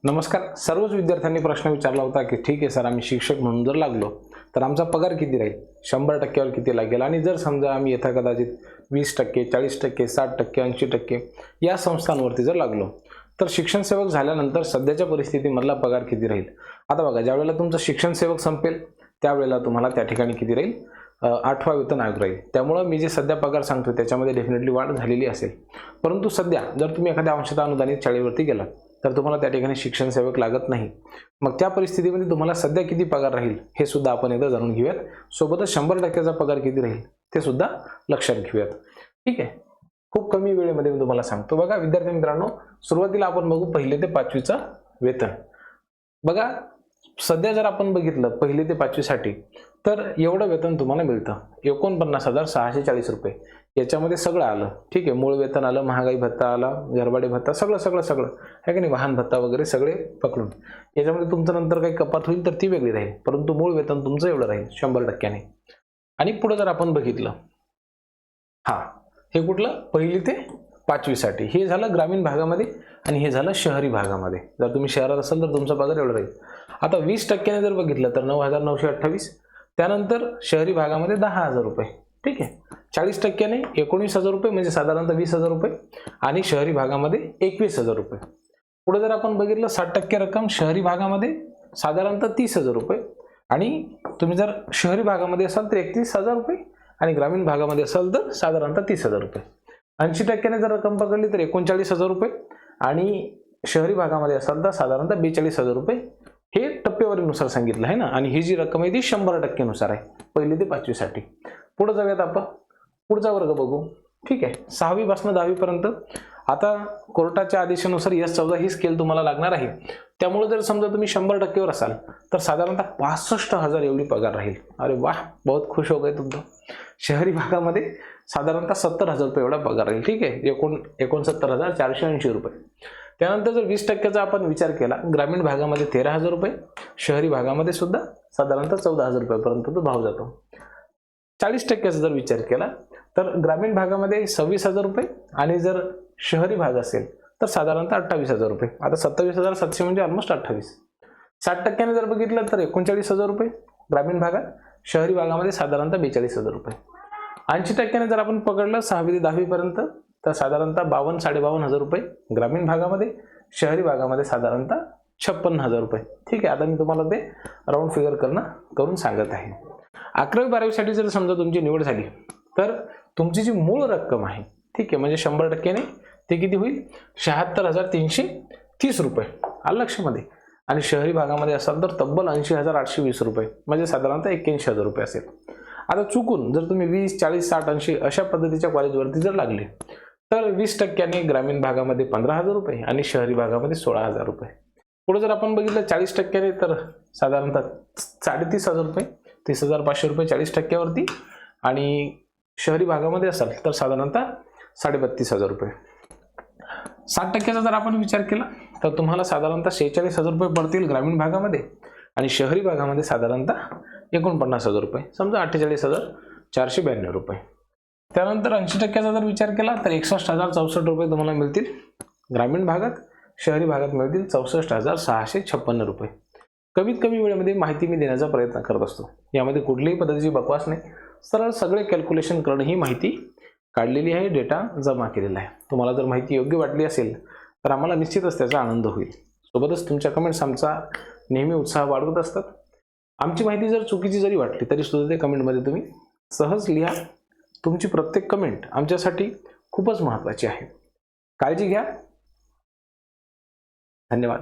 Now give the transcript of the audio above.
नमस्कार. सर्वच विद्यार्थ्यांनी प्रश्न विचारला होता की ठीक आहे सर, आम्ही शिक्षक म्हणून जर लागलो तर आमचा पगार किती राहील, 100% किती लागेल, आणि जर समजा आम्ही येथे कदाचित 20%, 40%, 60%, 80% या संस्थांवरती जर लागलो तर शिक्षण सेवक झाल्यानंतर सध्याच्या परिस्थितीमधला पगार किती राहील. आता बघा, ज्या वेळेला तुमचं शिक्षण सेवक संपेल त्यावेळेला तुम्हाला त्या ठिकाणी किती राहील, 8वा वेतन आयोग राहील. त्यामुळे मी जे सध्या पगार सांगतो त्याच्यामध्ये डेफिनेटली वाढ झालेली असेल. परंतु सध्या जर तुम्ही एखाद्या अंशतः अनुदानित शाळेवरती गेलात तर तुम्हाला त्या ठिकाणी शिक्षण सेवक लागत नाही. मग त्या परिस्थितीमध्ये तुम्हाला सध्या किती पगार राहील हे सुद्धा आपण एकदा जाणून घेऊयात. सोबतच 100%चा पगार किती राहील ते सुद्धा लक्षात घेऊयात. ठीक आहे, खूप कमी वेळेमध्ये मी तुम्हाला सांगतो. बघा विद्यार्थी मित्रांनो, सुरुवातीला आपण बघू 1ली ते 5वीचं वेतन. बघा सध्या जर आपण बघितलं 1ली ते 5वी साठी तर एवढं वेतन तुम्हाला मिळतं, 49,640 रुपये. याच्यामध्ये सगळं आलं. ठीक आहे, मूळ वेतन आलं, महागाई भत्ता आला, घरभाडे भत्ता, सगळं आहे की नाही, वाहन भत्ता वगैरे सगळे पकडून याच्यामध्ये तुमचं नंतर काही कपात होईल तर ती वेगळी राहील, परंतु मूळ वेतन तुमचं एवढं राहील 100%. आणि पुढे जर आपण बघितलं, हे कुठलं 1ली ते 5वी साठी, हे झालं ग्रामीण भागामध्ये आणि हे झालं शहरी भागामध्ये. जर तुम्ही शहरात असाल तर तुमचा पगार एवढा राहील. आता 20% जर बघितलं तर 9,928, त्यानंतर शहरी भागामध्ये 10,000 रुपये. ठीक आहे, 40% 19,000 रुपये म्हणजे साधारणतः 20,000 रुपये आणि शहरी भागामध्ये 21,000 रुपये. पुढे जर आपण बघितलं 60% रक्कम शहरी भागामध्ये साधारणतः 30,000 रुपये आणि तुम्ही जर शहरी भागामध्ये असाल तर 31,000 रुपये आणि ग्रामीण भागामध्ये असाल तर साधारणतः 30,000 रुपये. 80% जर रक्कम पकडली तर 39,000 रुपये आणि शहरी भागामध्ये असाल तर साधारणतः 42,000 रुपये. हे टप्पेवारीनुसार सांगितलं आहे ना, आणि ही जी रक्कम आहे ती 100% नुसार आहे 1ली ते 5वी साठी. पुढे जाऊयात आपण, पुढचा वर्ग बघू. ठीक आहे, 6वी पासून 10वी पर्यंत. आता कोर्टाच्या आदेशानुसार S14 ही स्केल तुम्हाला लागणार आहे. त्यामुळे जर समजा तुम्ही 100%वर असाल तर साधारणतः 65,000 एवढी पगार राहील. अरे वाह, बहुत खुश हो गए तुम तो. शहरी भागामध्ये साधारणतः 70,000 रुपये एवढा पगार राहील. ठीक आहे, 69,480 रुपये. त्यानंतर जर 20%चा आपण विचार केला, ग्रामीण भागामध्ये 13,000 रुपये, शहरी भागामध्ये सुद्धा साधारणतः 14,000 रुपयापर्यंत तो भाव जातो. 40%चा जर विचार केला तर ग्रामीण भागामध्ये 26,000 रुपये आणि जर शहरी भाग असेल तर साधारणतः 28,000 रुपये. आता 27,700 म्हणजे ऑलमोस्ट 28. 60% जर बघितलं तर 39,000 रुपये ग्रामीण भागात, शहरी भागामध्ये साधारणतः 42,000 रुपये. 80% जर आपण पकडलं 6वी ते 10वी पर्यंत तर साधारणतः 52,500 रुपये ग्रामीण भागामध्ये, शहरी भागामध्ये साधारणतः 56,000 रुपये. ठीक आहे, आता मी तुम्हाला ते राऊंड फिगर करून सांगत आहे. 11वी 12वी साठी जर समजा तुमची निवड झाली तर तुमची जी मूळ रक्कम आहे, ठीक आहे, म्हणजे 100% ते किती होईल, 76,330 रुपये. आलं लक्षामध्ये. आणि शहरी भागामध्ये असाल तर तब्बल 80,820 रुपये म्हणजे साधारणतः 81,000 रुपये असेल. आता चुकून जर तुम्ही 20, 40, 60, 80 अशा पद्धतीच्या कॉलेजवरती जर लागले तर 20% ग्रामीण भागामध्ये 15,000 रुपये आणि शहरी भागामध्ये 16,000 रुपये. पुढे जर आपण बघितलं 40% तर साधारणतः 33,000 रुपये, 30,500 रुपये 40%वरती, आणि शहरी भागामध्ये असाल तर साधारणतः 32,500 रुपये. 60%चा जर आपण विचार केला तर तुम्हाला साधारणतः 46,000 रुपये पडतील ग्रामीण भागामध्ये आणि शहरी भागामध्ये साधारणतः 49,000 रुपये, समजा 48,492 रुपये. त्यानंतर 80%चा जर विचार केला तर 61,064 रुपये तुम्हाला मिळतील ग्रामीण भागात, शहरी भागात मिळतील 64,656 रुपये. कमीत कमी वेळेमध्ये माहिती मी देण्याचा प्रयत्न करत असतो. यामध्ये कुठल्याही पद्धतीची बकवास नाही, सरळ सगळे कॅल्क्युलेशन करून ही माहिती काढलेली आहे, डेटा जमा केलेला आहे. तुम्हाला जर माहिती योग्य वाटली असेल तर आम्हाला निश्चितच त्याचा आनंद होईल. सोबतच तुमच्या कमेंट्स आमचा नेहमी उत्साह वाढवत असतात. आमची माहिती जर चुकीची जरी वाटली तरी सुद्धा ते कमेंटमध्ये तुम्ही सहज लिहा. तुमची प्रत्येक कमेंट आमच्यासाठी खूपच महत्त्वाची आहे. काळजी घ्या. धन्यवाद.